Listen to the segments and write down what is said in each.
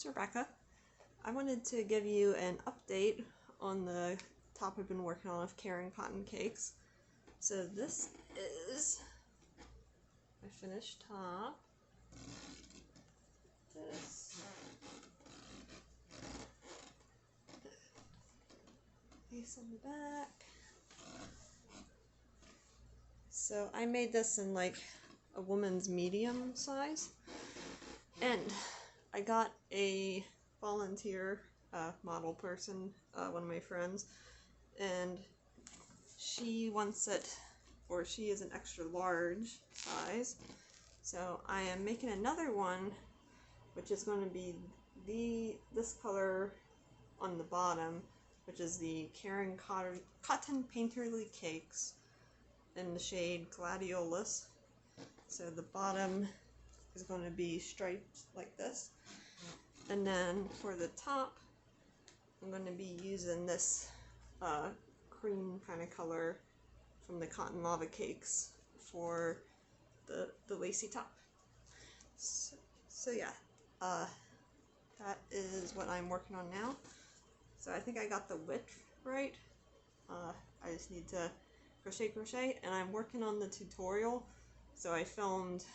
it's Rebecca. I wanted to give you an update on the top I've been working on of Caron cotton cakes. So this is my finished top. This piece on the back. So I made this in like a woman's medium size, and I got a volunteer model person, one of my friends, and she wants it, or she is an extra large size. So I am making another one, which is going to be this color on the bottom, which is the Caron cotton painterly cakes in the shade Gladiolus. So the bottom is going to be striped like this, and then for the top I'm going to be using this cream kind of color from the Cotton Lava Cakes for the lacy top. So yeah, that is what I'm working on now. So I think I got the width right. I just need to crochet, and I'm working on the tutorial. So I filmed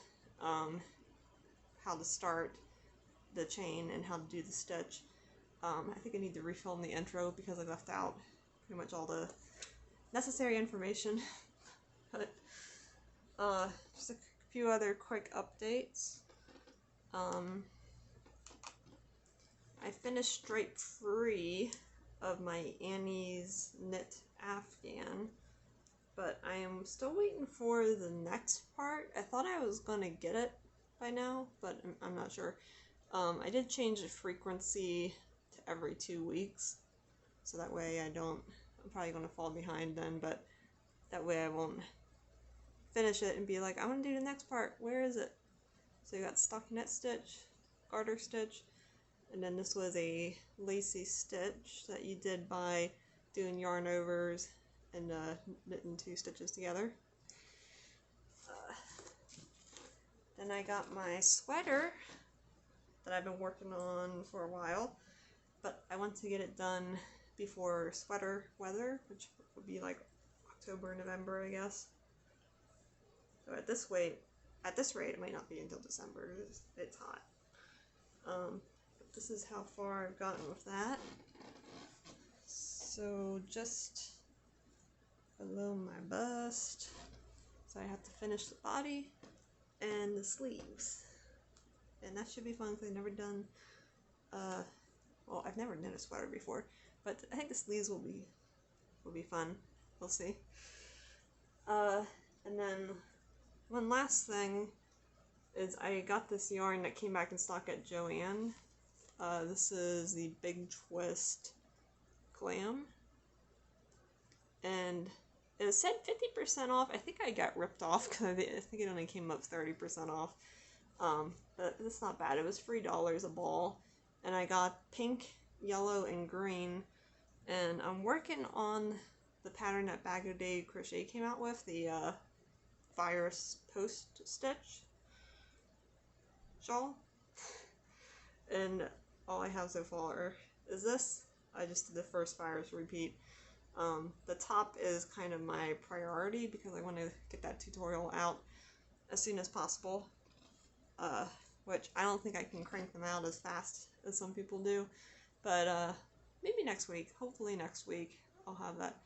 how to start the chain and how to do the stitch. I think I need to refilm the intro because I left out pretty much all the necessary information. But just a few other quick updates. I finished stripe free of my Annie's knit Afghan, but I am still waiting for the next part. I thought I was gonna get it by now, but I'm not sure. I did change the frequency to every 2 weeks, so that way I'm probably gonna fall behind then, but that way I won't finish it and be like, I want to do the next part, where is it? So you got stockinette stitch, garter stitch, and then this was a lacy stitch that you did by doing yarn overs and knitting 2 stitches together. Then I got my sweater that I've been working on for a while, but I want to get it done before sweater weather, which would be like October, November, I guess. So at this rate, it might not be until December. It's hot. But this is how far I've gotten with that. So just below my bust. So I have to finish the body and the sleeves. And that should be fun because I've never done, well, I've never knit a sweater before, but I think the sleeves will be fun. We'll see. And then one last thing is I got this yarn that came back in stock at Joann. This is the Big Twist Glam, and it said 50% off. I think I got ripped off because I think it only came up 30% off. But it's not bad. It was $3 a ball, and I got pink, yellow, and green. And I'm working on the pattern that Bag O' Day Crochet came out with, the virus post stitch shawl. And all I have so far is this. I just did the first virus repeat. The top is kind of my priority because I want to get that tutorial out as soon as possible. Which I don't think I can crank them out as fast as some people do, but maybe next week. Hopefully next week I'll have that.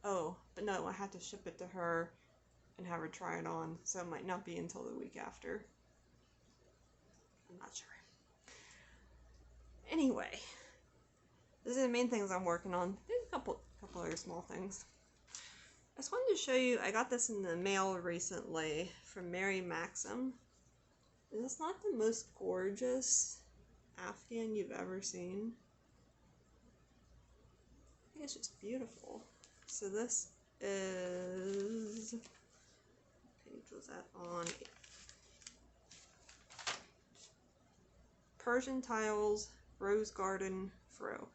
Oh, but no, I have to ship it to her and have her try it on, so it might not be until the week after. I'm not sure. Anyway, these are the main things I'm working on. There's a couple other small things. I just wanted to show you, I got this in the mail recently from Mary Maxim. Is this not the most gorgeous Afghan you've ever seen? I think it's just beautiful. So this is, what page was that on? Persian Tiles Rose Garden Fro.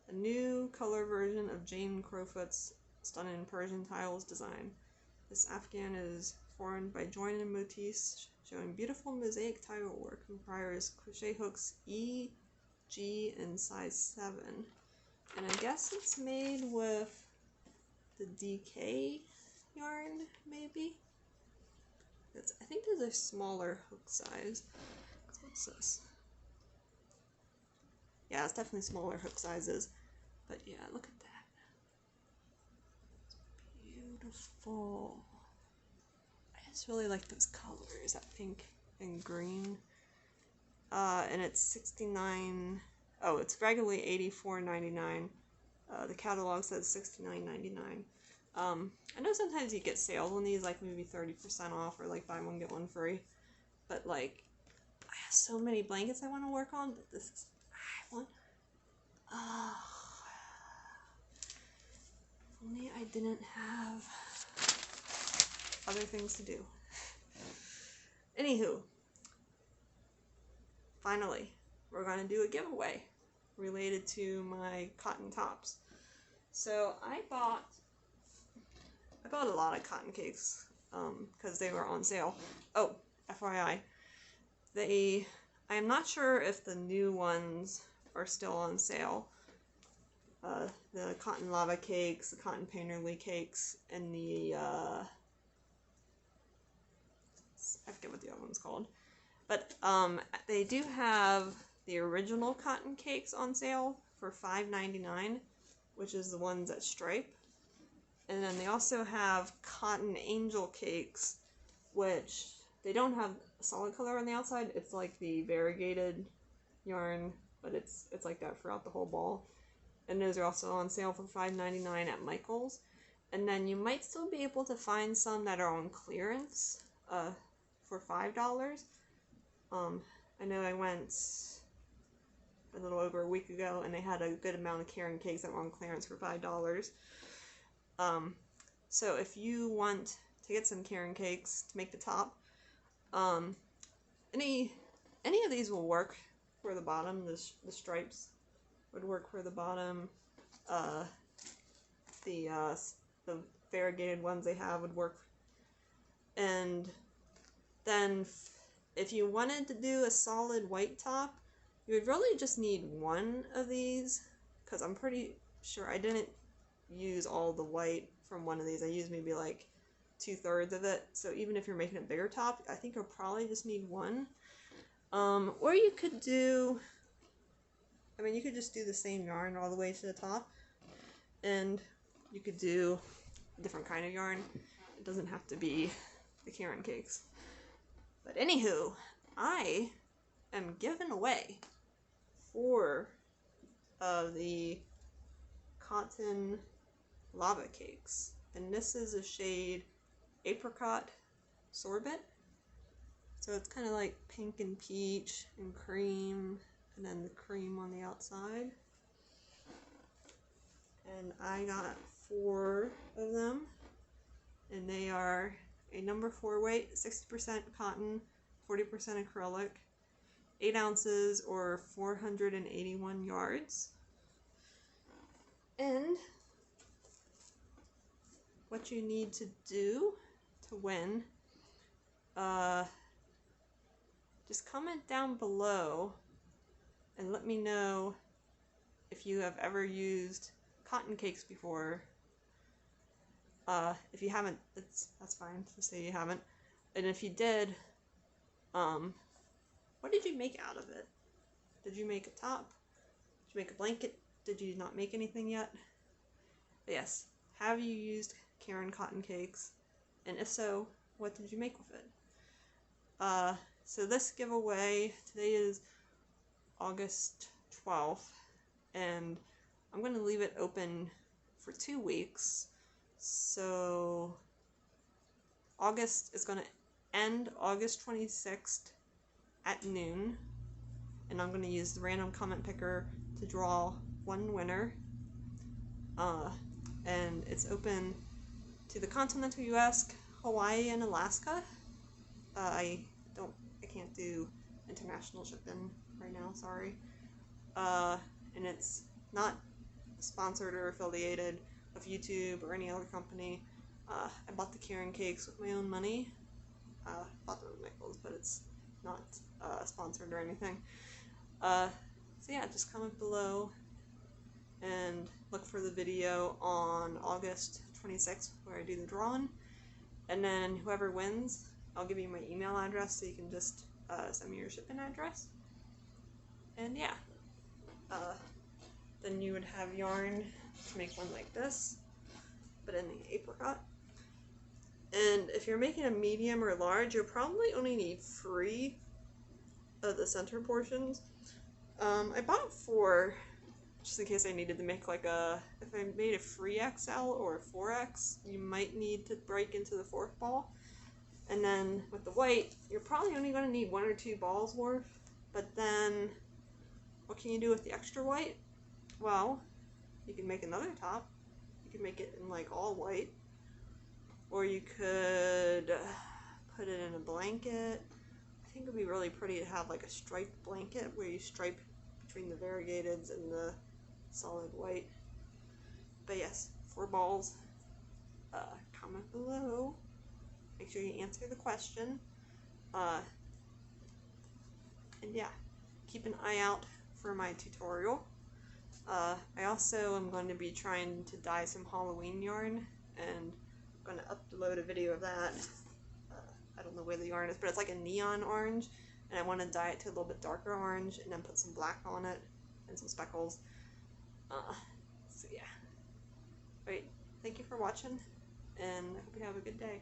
A new color version of Jane Crowfoot's stunning Persian Tiles design. This Afghan is formed by joining motifs showing beautiful mosaic tile work, requires crochet hooks E G in size 7. And I guess it's made with the DK yarn, maybe? I think there's a smaller hook size. What's this? Yeah, it's definitely smaller hook sizes. But yeah, look at that. It's beautiful. I just really like those colors, that pink and green. And it's 69. Oh, it's regularly $84.99. The catalog says $69.99. I know sometimes you get sales on these, like maybe 30% off or like buy one get one free. But like, I have so many blankets I want to work on, but this is one. Oh, if only I didn't have other things to do. Anywho, finally, we're going to do a giveaway related to my cotton tops. So I bought a lot of cotton cakes because they were on sale. Oh, FYI, I am not sure if the new ones are still on sale. The cotton lava cakes, the cotton painterly cakes, and the I forget what the other one's called. But they do have the original cotton cakes on sale for $5.99, which is the ones that stripe. And then they also have cotton angel cakes, which they don't have a solid color on the outside. It's like the variegated yarn, but it's like that throughout the whole ball. And those are also on sale for $5.99 at Michael's. And then you might still be able to find some that are on clearance for $5. I know I went a little over a week ago and they had a good amount of Caron cakes that were on clearance for $5. So if you want to get some Caron cakes to make the top, any of these will work for the bottom. The stripes would work for the bottom. The variegated ones they have would work. And then if you wanted to do a solid white top, you would really just need one of these, because I'm pretty sure I didn't use all the white from one of these. I used maybe like 2/3 of it. So even if you're making a bigger top, I think you'll probably just need one. Or you could do, you could just do the same yarn all the way to the top, and you could do a different kind of yarn. It doesn't have to be the Caron cakes. But anywho, I am giving away 4 of the cotton lava cakes, and this is a shade Apricot Sorbet. So it's kind of like pink and peach and cream, and then the cream on the outside. And I got 4 of them, and they are a number 4 weight, 60% cotton, 40% acrylic, 8 ounces or 481 yards. And what you need to do to win, just comment down below and let me know if you have ever used cotton cakes before. If you haven't, that's fine. Just say you haven't. And if you did, what did you make out of it? Did you make a top? Did you make a blanket? Did you not make anything yet? But yes, have you used Caron cotton cakes? And if so, what did you make with it? So this giveaway, today is August 12th, and I'm going to leave it open for 2 weeks. So August is going to end August 26th at noon, and I'm going to use the random comment picker to draw one winner. And it's open to the continental US, Hawaii, and Alaska. I can't do international shipping right now, sorry. And it's not sponsored or affiliated with YouTube or any other company. I bought the Caron cakes with my own money. Bought them at Michael's, but it's not sponsored or anything. So yeah, just comment below and look for the video on August 26th where I do the drawing. And then whoever wins, I'll give you my email address so you can just send me your shipping address. And yeah, then you would have yarn to make one like this, but in the apricot. And if you're making a medium or large, you'll probably only need 3 of the center portions. I bought 4 just in case I needed to make like if I made a 3XL or a 4X, you might need to break into the 4th ball. And then with the white, you're probably only going to need 1 or 2 balls worth. But then, what can you do with the extra white? Well, you can make another top. You can make it in like all white. Or you could put it in a blanket. I think it would be really pretty to have like a striped blanket where you stripe between the variegateds and the solid white. But yes, 4 balls. Comment below. Make sure you answer the question. And yeah, keep an eye out for my tutorial. I also am going to be trying to dye some Halloween yarn, and I'm going to upload a video of that. I don't know where the yarn is, but it's like a neon orange, and I want to dye it to a little bit darker orange, and then put some black on it, and some speckles. So yeah. Alright, thank you for watching, and I hope you have a good day.